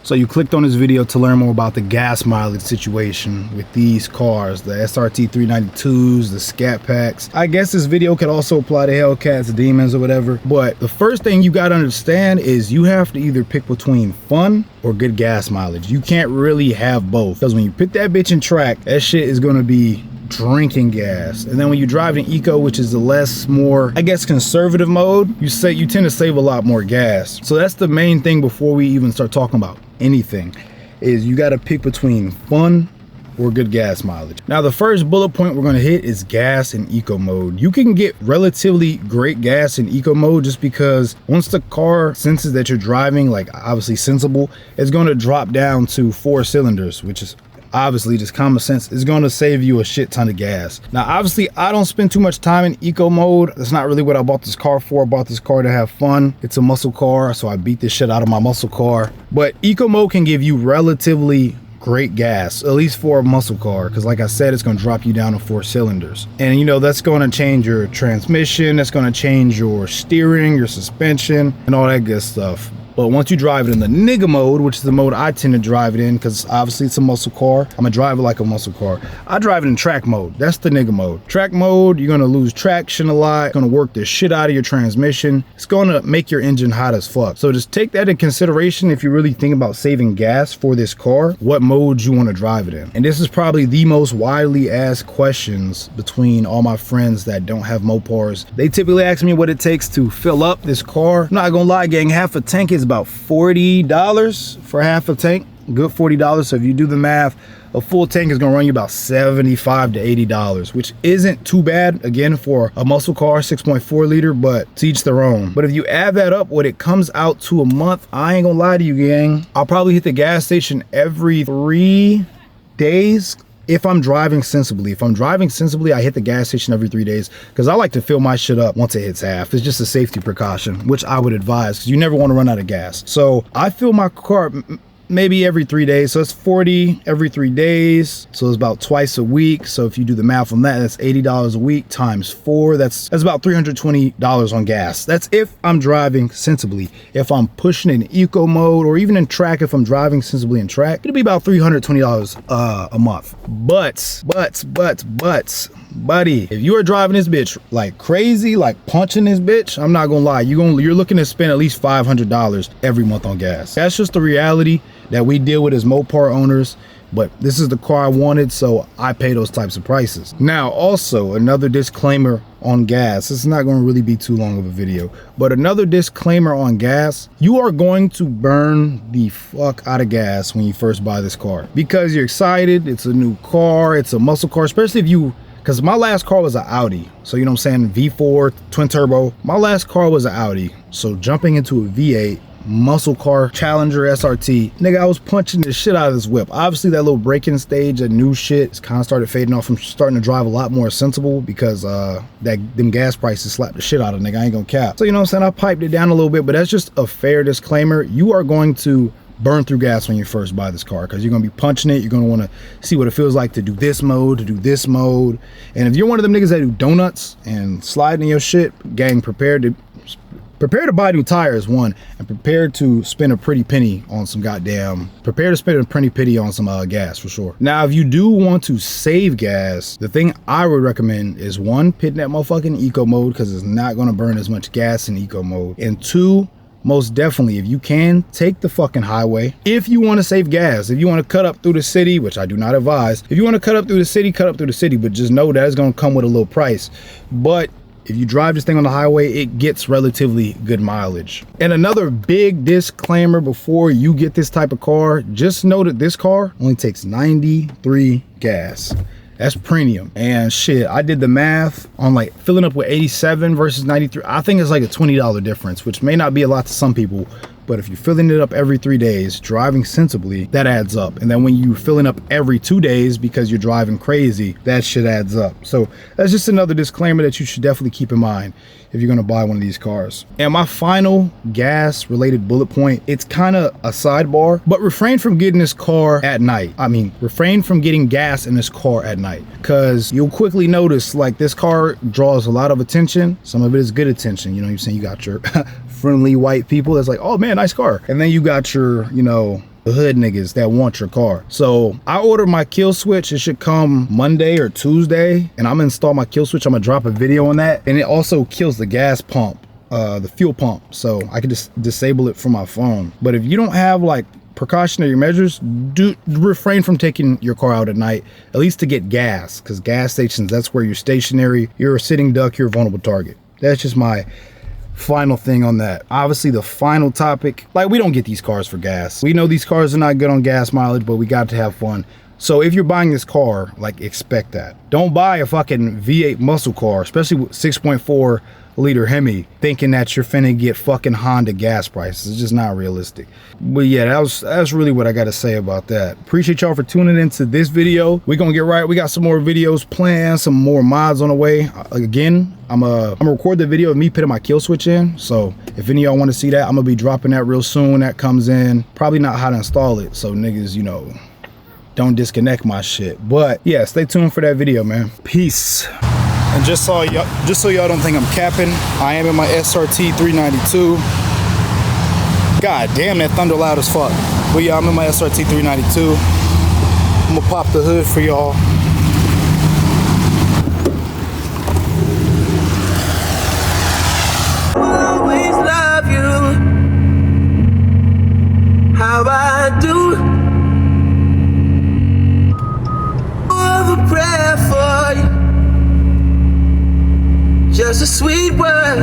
So you clicked on this video to learn more about the gas mileage situation with these cars, the SRT 392s, the Scat Packs. I guess this video could also apply to Hellcats, Demons, or whatever. But the first thing you gotta understand is you have to either pick between fun or good gas mileage. You can't really have both, because when you put that bitch in track, that shit is gonna be drinking gas. And then when you drive in eco, which is the more I guess conservative mode, you tend to save a lot more gas. So that's the main thing before we even start talking about anything, is you got to pick between fun or good gas mileage. Now the first bullet point we're going to hit is gas in eco mode. You can get relatively great gas in eco mode just because once the car senses that you're driving like obviously sensible, it's going to drop down to 4 cylinders, which is obviously just common sense. Is going to save you a shit ton of gas. Now obviously I don't spend too much time in eco mode. That's not really what I bought this car for. I bought this car to have fun. It's a muscle car, so I beat this shit out of my muscle car. But eco mode can give you relatively great gas, at least for a muscle car, because like I said, it's going to drop you down to 4 cylinders. And you know, that's going to change your transmission, that's going to change your steering, your suspension, and all that good stuff. But once you drive it in the nigga mode, which is the mode I tend to drive it in, because obviously it's a muscle car, I'm gonna drive it like a muscle car. I drive it in track mode. That's the nigga mode. Track mode, you're gonna lose traction a lot. It's gonna work the shit out of your transmission. It's gonna make your engine hot as fuck. So just take that in consideration if you really think about saving gas for this car, what mode you wanna drive it in. And this is probably the most widely asked questions between all my friends that don't have Mopars. They typically ask me what it takes to fill up this car. I'm not gonna lie, gang, half a tank is about $40 for half a tank. Good $40. So if you do the math, a full tank is gonna run you about $75 to $80, which isn't too bad, again, for a muscle car, 6.4 liter, but to each their own. But if you add that up, what it comes out to a month, I ain't gonna lie to you, gang, I'll probably hit the gas station every 3 days. If I'm driving sensibly. If I'm driving sensibly, I hit the gas station every 3 days, because I like to fill my shit up once it hits half. It's just a safety precaution, which I would advise, because you never want to run out of gas. So I fill my car maybe every 3 days. So it's 40 every 3 days. So it's about twice a week. So if you do the math on that, that's $80 a week times 4. That's about $320 on gas. That's if I'm driving sensibly. If I'm pushing in eco mode or even in track, if I'm driving sensibly in track, it'll be about $320 a month. But, buddy, if you are driving this bitch like crazy, like punching this bitch, I'm not gonna lie, you're looking to spend at least $500 every month on gas. That's just the reality that we deal with as Mopar owners. But this is the car I wanted, so I pay those types of prices. Now, also another disclaimer on gas. This is not going to really be too long of a video, but another disclaimer on gas: you are going to burn the fuck out of gas when you first buy this car, because you're excited. It's a new car, it's a muscle car, especially if you, because my last car was an Audi, so you know what I'm saying, V4 twin turbo. My last car was an Audi, so jumping into a V8 muscle car, Challenger SRT, nigga, I was punching the shit out of this whip. Obviously that little braking stage, that new shit, it's kind of started fading off. I'm starting to drive a lot more sensible because them gas prices slapped the shit out of nigga, I ain't gonna cap. So you know what I'm saying, I piped it down a little bit, but that's just a fair disclaimer. You are going to burn through gas when you first buy this car, because you're gonna be punching it. You're gonna want to see what it feels like to do this mode, to do this mode. And if you're one of them niggas that do donuts and slide in your shit, gang, prepare to buy new tires, one, and prepare to spend a pretty penny on some gas for sure. Now, if you do want to save gas, the thing I would recommend is, one, pitting that motherfucking eco mode, because it's not going to burn as much gas in eco mode. And two, most definitely, if you can, take the fucking highway. If you want to save gas, if you want to cut up through the city, which I do not advise, if you want to cut up through the city, but just know that it's going to come with a little price. But if you drive this thing on the highway, it gets relatively good mileage. And another big disclaimer before you get this type of car, just know that this car only takes 93 gas. That's premium. And shit, I did the math on like filling up with 87 versus 93. I think it's like a $20 difference, which may not be a lot to some people, but if you're filling it up every 3 days, driving sensibly, that adds up. And then when you're filling up every 2 days because you're driving crazy, that shit adds up. So that's just another disclaimer that you should definitely keep in mind if you're gonna buy one of these cars. And my final gas related bullet point, it's kind of a sidebar, but refrain from getting this car at night. I mean, refrain from getting gas in this car at night, because you'll quickly notice like this car draws a lot of attention. Some of it is good attention, you know what I'm saying? You got your friendly white people that's like, oh man, nice car. And then you got your, you know, the hood niggas that want your car. So I ordered my kill switch. It should come Monday or Tuesday, and I'm gonna install my kill switch. I'm gonna drop a video on that. And it also kills the gas pump, the fuel pump, so I can just disable it from my phone. But if you don't have like precautionary measures, do refrain from taking your car out at night, at least to get gas, because gas stations, that's where you're stationary, you're a sitting duck, you're a vulnerable target. That's just my final thing on that. Obviously, the final topic, like, we don't get these cars for gas. We know these cars are not good on gas mileage, but we got to have fun. So if you're buying this car, like, expect that. Don't buy a fucking V8 muscle car, especially with 6.4 liter Hemi, thinking that you're finna get fucking Honda gas prices. It's just not realistic. But yeah, that's really what I gotta say about that. Appreciate y'all for tuning into this video. We're gonna get right. We got some more videos planned, some more mods on the way. Again, I'm gonna record the video of me putting my kill switch in. So if any of y'all want to see that, I'm gonna be dropping that real soon when that comes in. Probably not how to install it, so niggas, you know, don't disconnect my shit. But yeah, stay tuned for that video, man. Peace. And just so y'all don't think I'm capping, I am in my SRT 392. God damn, that thunder loud as fuck. But yeah, I'm in my SRT 392. I'm gonna pop the hood for y'all. Always love you, how I do. All the prayer for you. Just a sweet word.